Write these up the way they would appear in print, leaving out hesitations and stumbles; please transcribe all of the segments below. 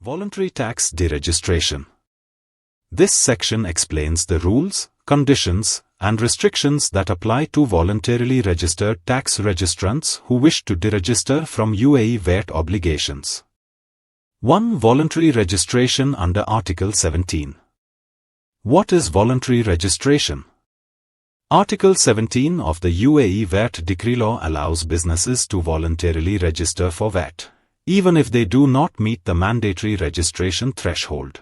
Voluntary tax deregistration. This section explains the rules, conditions, and restrictions that apply to voluntarily registered tax registrants who wish to deregister from UAE VAT obligations. 1. Voluntary registration under Article 17. What is voluntary registration? Article 17 of the UAE VAT Decree Law allows businesses to voluntarily register for VAT, even if they do not meet the mandatory registration threshold.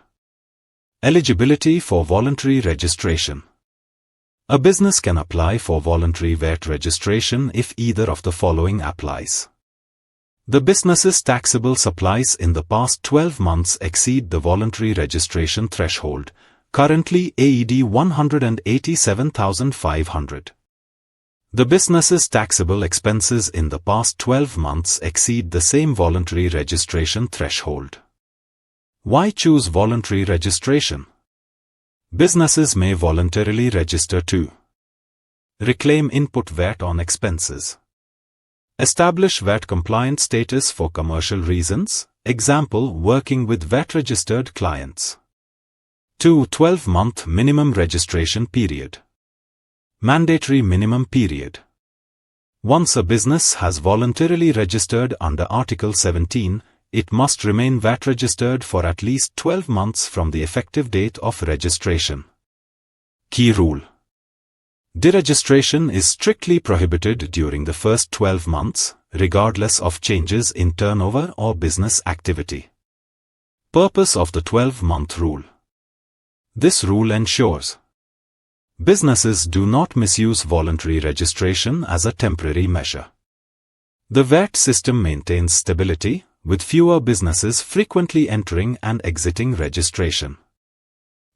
Eligibility for voluntary registration. A business can apply for voluntary VAT registration if either of the following applies. The business's taxable supplies in the past 12 months exceed the voluntary registration threshold, currently AED 187,500. The business's taxable expenses in the past 12 months exceed the same voluntary registration threshold. Why choose voluntary registration? Businesses may voluntarily register to reclaim input VAT on expenses, establish VAT compliant status for commercial reasons, example working with VAT-registered clients. 2. 12-month minimum registration period. Mandatory minimum period. Once a business has voluntarily registered under Article 17, it must remain VAT registered for at least 12 months from the effective date of registration. Key rule. Deregistration is strictly prohibited during the first 12 months, regardless of changes in turnover or business activity. Purpose of the 12-month rule. This rule ensures businesses do not misuse voluntary registration as a temporary measure. The VAT system maintains stability, with fewer businesses frequently entering and exiting registration.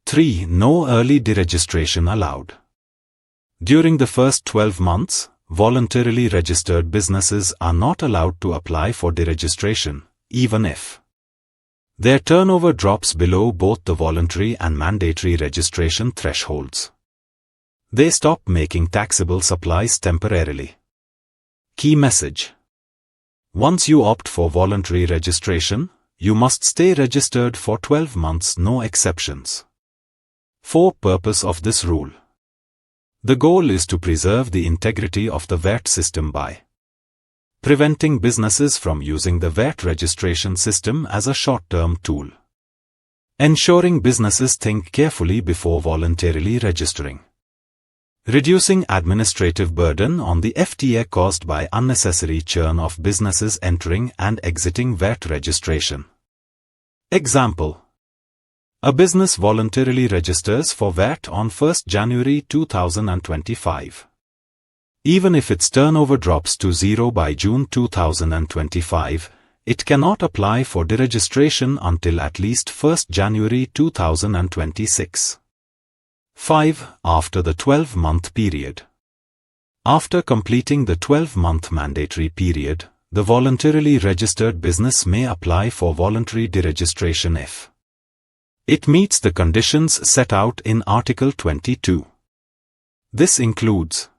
3. No early deregistration allowed. During the first 12 months, voluntarily registered businesses are not allowed to apply for deregistration, even if their turnover drops below both the voluntary and mandatory registration thresholds. They stop making taxable supplies temporarily. Key message. Once you opt for voluntary registration, you must stay registered for 12 months, no exceptions. 4. Purpose of this rule. The goal is to preserve the integrity of the VAT system by preventing businesses from using the VAT registration system as a short-term tool, ensuring businesses think carefully before voluntarily registering, reducing administrative burden on the FTA caused by unnecessary churn of businesses entering and exiting VAT registration. Example. A business voluntarily registers for VAT on 1st January 2025. Even if its turnover drops to zero by June 2025, it cannot apply for deregistration until at least 1st January 2026. 5. After the 12-month period. After completing the 12-month mandatory period, the voluntarily registered business may apply for voluntary deregistration if it meets the conditions set out in Article 22. This includes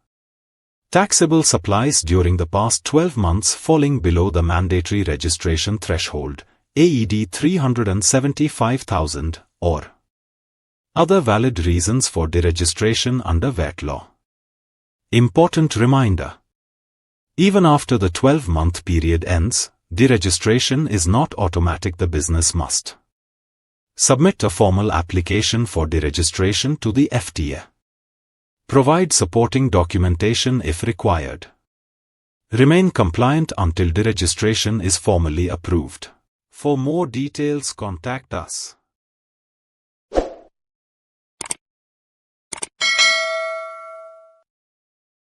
taxable supplies during the past 12 months falling below the mandatory registration threshold, AED 375,000, or other valid reasons for deregistration under VAT law. Important reminder. Even after the 12-month period ends, deregistration is not automatic. The business must submit a formal application for deregistration to the FTA. Provide supporting documentation if required. Remain compliant until deregistration is formally approved. For more details, contact us.